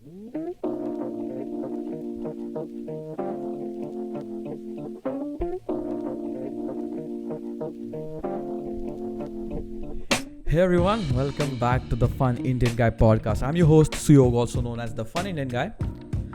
Hey everyone, welcome back to the Fun Indian Guy podcast. I'm your host Suyog, also known as the Fun Indian Guy.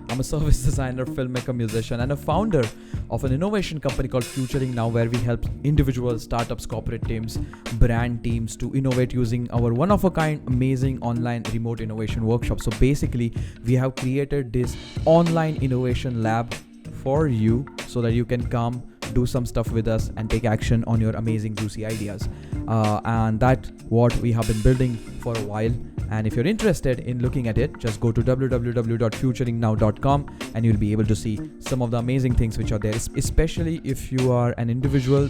I'm a service designer, filmmaker, musician, and a founder of an innovation company called Futuring Now, where we help individuals, startups, corporate teams, brand teams to innovate using our one-of-a-kind, amazing online remote innovation workshop. So basically, we have created this online innovation lab for you so that you can come do some stuff with us and take action on your amazing juicy ideas, and that's what we have been building for a while. And if you're interested in looking at it, just go to www.futuringnow.com and you'll be able to see some of the amazing things which are there, especially if you are an individual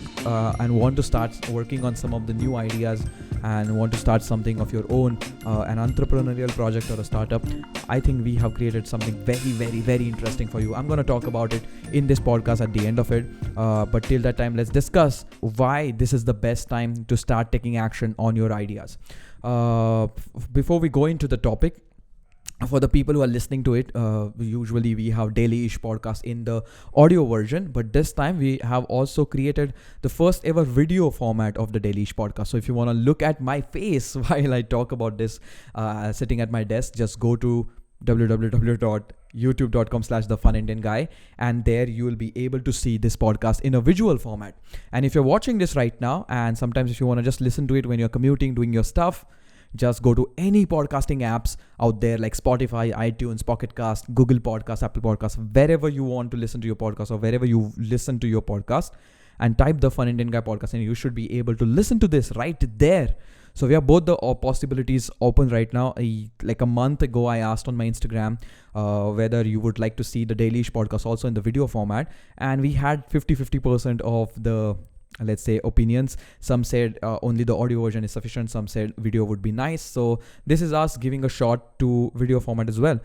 and want to start working on some of the new ideas and want to start something of your own, an entrepreneurial project or a startup. I think we have created something very, very, very interesting for you. I'm going to talk about it in this podcast at the end of it. But till that time, let's discuss why this is the best time to start taking action on your ideas. Before we go into the topic, for the people who are listening to it, usually we have daily-ish podcast in the audio version, but this time we have also created the first ever video format of the daily-ish podcast. So if you want to look at my face while I talk about this, sitting at my desk, just go to www.youtube.com/thefunindianguy, and there you will be able to see this podcast in a visual format. And if you're watching this right now, and sometimes if you want to just listen to it when you're commuting, doing your stuff, just go to any podcasting apps out there like Spotify, iTunes, Pocket Cast, Google Podcasts, Apple Podcasts, wherever you want to listen to your podcast or wherever you listen to your podcast, and type the Fun Indian Guy podcast, and you should be able to listen to this right there. So we have both the possibilities open right now. Like a month ago, I asked on my Instagram whether you would like to see the Daily-ish podcast also in the video format. And we had 50% of the, let's say, opinions. Some said only the audio version is sufficient. Some said video would be nice. So this is us giving a shot to video format as well.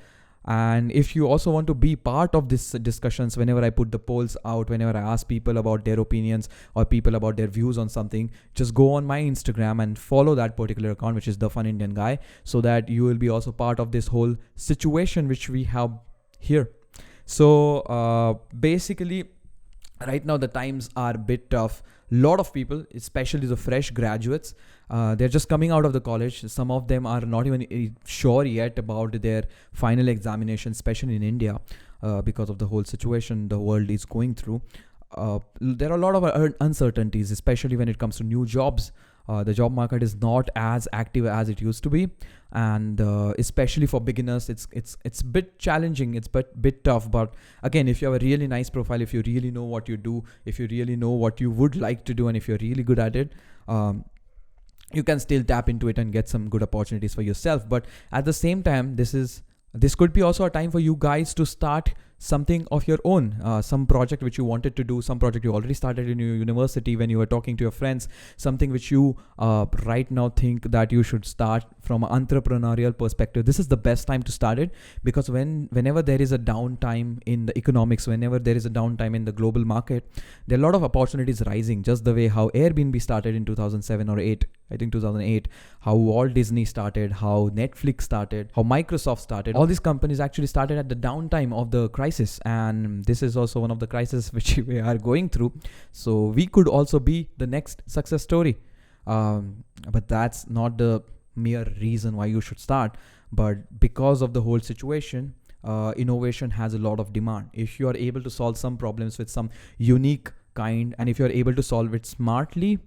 And if you also want to be part of these discussions, whenever I put the polls out, whenever I ask people about their opinions or people about their views on something, just go on my Instagram and follow that particular account, which is the Fun Indian Guy, so that you will be also part of this whole situation which we have here. So basically, right now the times are a bit tough. A lot of people, especially the fresh graduates, they're just coming out of the college. Some of them are not even sure yet about their final examination, especially in India, because of the whole situation the world is going through. There are a lot of uncertainties, especially when it comes to new jobs. The job market is not as active as it used to be, and especially for beginners, it's a bit challenging. It's bit tough. But again, if you have a really nice profile, if you really know what you do, if you really know what you would like to do, and if you're really good at it, you can still tap into it and get some good opportunities for yourself. But at the same time, this could be also a time for you guys to start something of your own, some project which you wanted to do, some project you already started in your university when you were talking to your friends, something which you right now think that you should start from an entrepreneurial perspective. This is the best time to start it, because whenever there is a downtime in the economics, whenever there is a downtime in the global market, there are a lot of opportunities rising, just the way how Airbnb started in 2007 or 8, I think 2008, how Walt Disney started, how Netflix started, how Microsoft started. All these companies actually started at the downtime of the crisis, and this is also one of the crises which we are going through. So we could also be the next success story, but that's not the mere reason why you should start. But because of the whole situation, innovation has a lot of demand. If you are able to solve some problems with some unique kind, and if you're able to solve it smartly,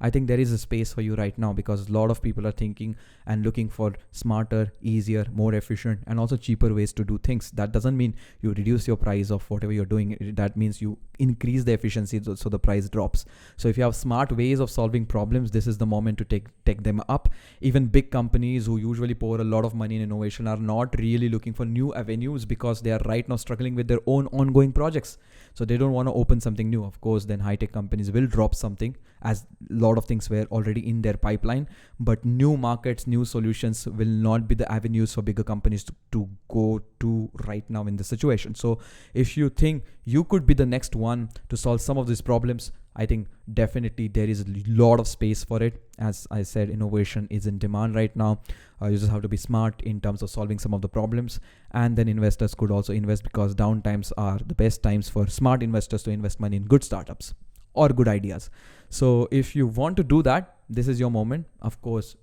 I think there is a space for you right now, because a lot of people are thinking and looking for smarter, easier, more efficient, and also cheaper ways to do things. That doesn't mean you reduce your price of whatever you're doing. That means you increase the efficiency so the price drops. So if you have smart ways of solving problems, this is the moment to take them up. Even big companies who usually pour a lot of money in innovation are not really looking for new avenues, because they are right now struggling with their own ongoing projects. So they don't want to open something new. Of course, then high-tech companies will drop something, as a lot of things were already in their pipeline. But new markets, new solutions will not be the avenues for bigger companies to go to right now in the situation. So if you think you could be the next one to solve some of these problems, I think definitely there is a lot of space for it. As I said, innovation is in demand right now. You just have to be smart in terms of solving some of the problems. And then investors could also invest, because down times are the best times for smart investors to invest money in good startups or good ideas. So if you want to do that, this is your moment. Of course,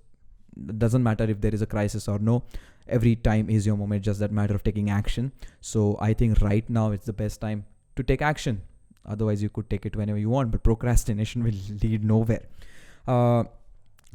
it doesn't matter if there is a crisis or no. Every time is your moment, just that matter of taking action. So I think right now it's the best time to take action. Otherwise, you could take it whenever you want, but procrastination will lead nowhere.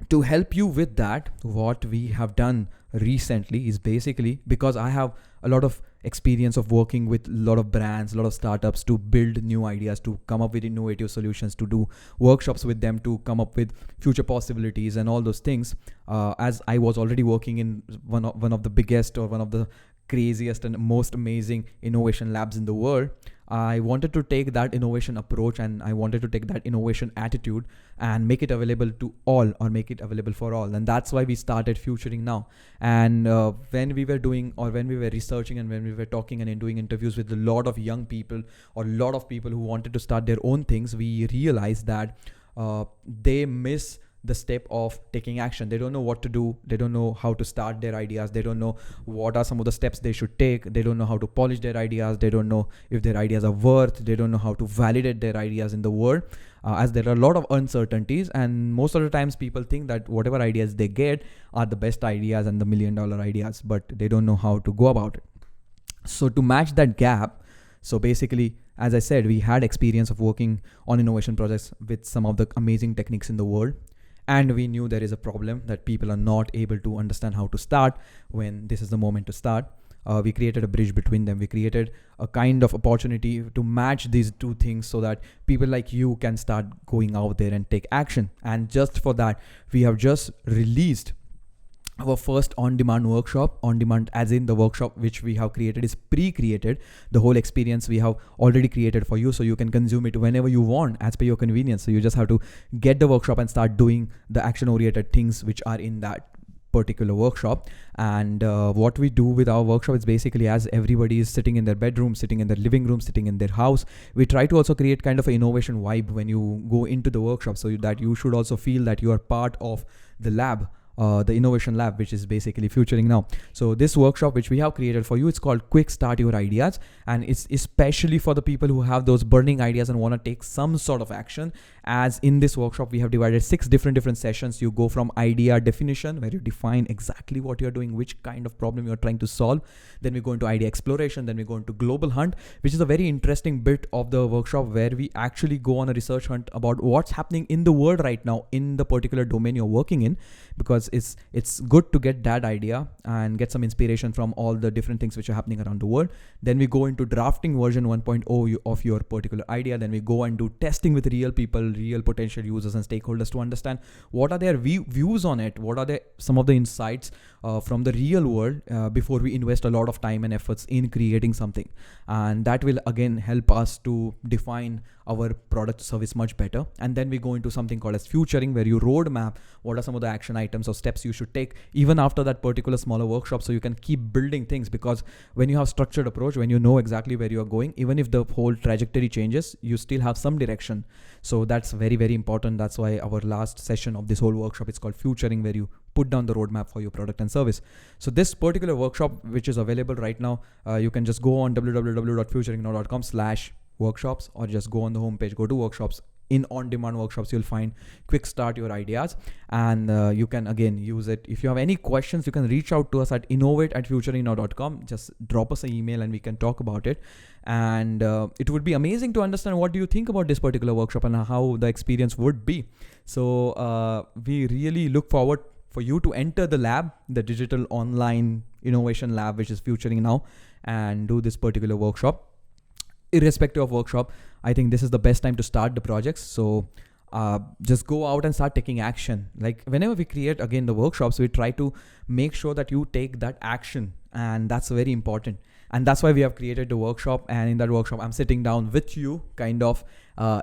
To help you with that, what we have done recently is basically, because I have a lot of experience of working with a lot of brands, a lot of startups to build new ideas, to come up with innovative solutions, to do workshops with them, to come up with future possibilities and all those things. As I was already working in one of the biggest, or one of the craziest and most amazing innovation labs in the world, I wanted to take that innovation approach, and I wanted to take that innovation attitude and make it available to all, or make it available for all. And that's why we started Futuring Now. And when we were doing, or when we were researching, and when we were talking and doing interviews with a lot of young people, or a lot of people who wanted to start their own things, we realized that they miss the step of taking action. They don't know what to do. They don't know how to start their ideas. They don't know what are some of the steps they should take. They don't know how to polish their ideas. They don't know if their ideas are worth. They don't know how to validate their ideas in the world, as there are a lot of uncertainties. And most of the times people think that whatever ideas they get are the best ideas and the $1 million ideas, but they don't know how to go about it. So to match that gap, so basically, as I said, we had experience of working on innovation projects with some of the amazing techniques in the world. And we knew there is a problem that people are not able to understand how to start when this is the moment to start. We created a bridge between them. We created a kind of opportunity to match these two things, so that people like you can start going out there and take action. And just for that, we have just released our first on-demand workshop. On-demand as in the workshop which we have created is pre-created. The whole experience we have already created for you, so you can consume it whenever you want as per your convenience. So you just have to get the workshop and start doing the action-oriented things which are in that particular workshop. And what we do with our workshop is basically, as everybody is sitting in their bedroom, sitting in their living room, sitting in their house, we try to also create kind of an innovation vibe when you go into the workshop, so that you should also feel that you are part of the lab, the innovation lab, which is basically Futuring Now. So this workshop which we have created for you, it's called Quick Start Your Ideas, and it's especially for the people who have those burning ideas and want to take some sort of action. As in this workshop, we have divided 6 different sessions. You go from idea definition, where you define exactly what you're doing, which kind of problem you're trying to solve. Then we go into idea exploration. Then we go into global hunt, which is a very interesting bit of the workshop, where we actually go on a research hunt about what's happening in the world right now in the particular domain you're working in, because it's good to get that idea and get some inspiration from all the different things which are happening around the world. Then we go into drafting version 1.0 of your particular idea. Then we go and do testing with real people, real potential users and stakeholders, to understand what are their views on it, what are some of the insights from the real world, before we invest a lot of time and efforts in creating something. And that will again help us to define our product service much better. And then we go into something called as Futuring, where you roadmap what are some of the action items or steps you should take even after that particular smaller workshop, so you can keep building things. Because when you have structured approach, when you know exactly where you are going, even if the whole trajectory changes, you still have some direction. So that's very, very important. That's why our last session of this whole workshop is called Futuring, where you put down the roadmap for your product and service. So this particular workshop, which is available right now, you can just go on www.futuringnow.com/workshops, or just go on the homepage, go to workshops. In on-demand workshops, you'll find Quick Start Your Ideas, and you can again use it. If you have any questions, you can reach out to us at innovate@futuringnow.com. Just drop us an email and we can talk about it. And it would be amazing to understand what do you think about this particular workshop and how the experience would be. So we really look forward for you to enter the lab, the digital online innovation lab, which is Futuring Now, and do this particular workshop. Irrespective of workshop, I think this is the best time to start the projects. So just go out and start taking action. Like whenever we create again the workshops, we try to make sure that you take that action, and that's very important. And that's why we have created the workshop. And in that workshop, I'm sitting down with you kind of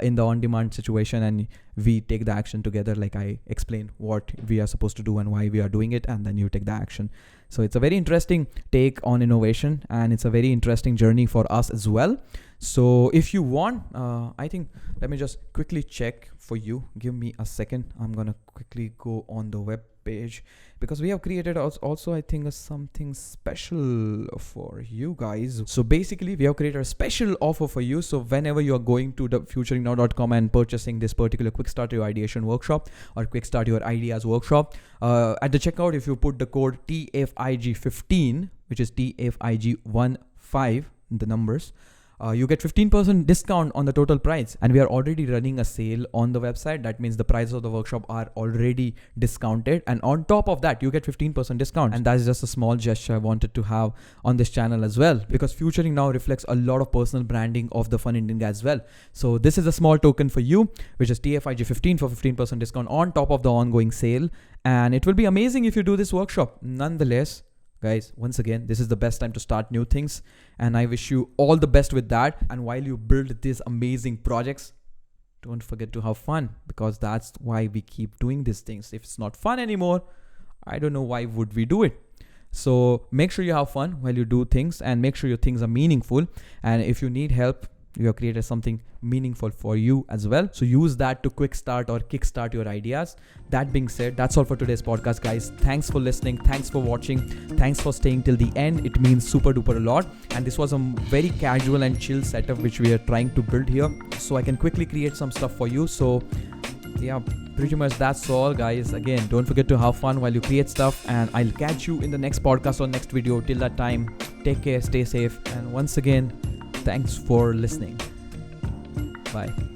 in the on-demand situation, and we take the action together. Like I explain what we are supposed to do and why we are doing it, and then you take the action. So it's a very interesting take on innovation, and it's a very interesting journey for us as well. So if you want, I think, let me just quickly check for you. Give me a second. I'm gonna quickly go on the web page, because we have created also I think something special for you guys. So basically we have created a special offer for you. So whenever you are going to the futuringnow.com and purchasing this particular Quick Start Your Ideation workshop or Quick Start Your Ideas workshop, at the checkout, if you put the code TFIG15, which is TFIG15, the numbers, you get 15% discount on the total price. And we are already running a sale on the website. That means the prices of the workshop are already discounted, and on top of that you get 15% discount. And that is just a small gesture I wanted to have on this channel as well, because Futuring Now reflects a lot of personal branding of the Fun Indian Guy as well. So this is a small token for you, which is TFIG15 for 15% discount on top of the ongoing sale. And it will be amazing if you do this workshop. Nonetheless, guys, once again, this is the best time to start new things, and I wish you all the best with that. And while you build these amazing projects, don't forget to have fun, because that's why we keep doing these things. If it's not fun anymore, I don't know why would we do it. So make sure you have fun while you do things, and make sure your things are meaningful. And if you need help, you have created something meaningful for you as well. So use that to quick start or kickstart your ideas. That being said, that's all for today's podcast, guys. Thanks for listening. Thanks for watching. Thanks for staying till the end. It means super duper a lot. And this was a very casual and chill setup which we are trying to build here, so I can quickly create some stuff for you. So yeah, pretty much that's all, guys. Again, don't forget to have fun while you create stuff, and I'll catch you in the next podcast or next video. Till that time, take care, stay safe, and once again, thanks for listening. Bye.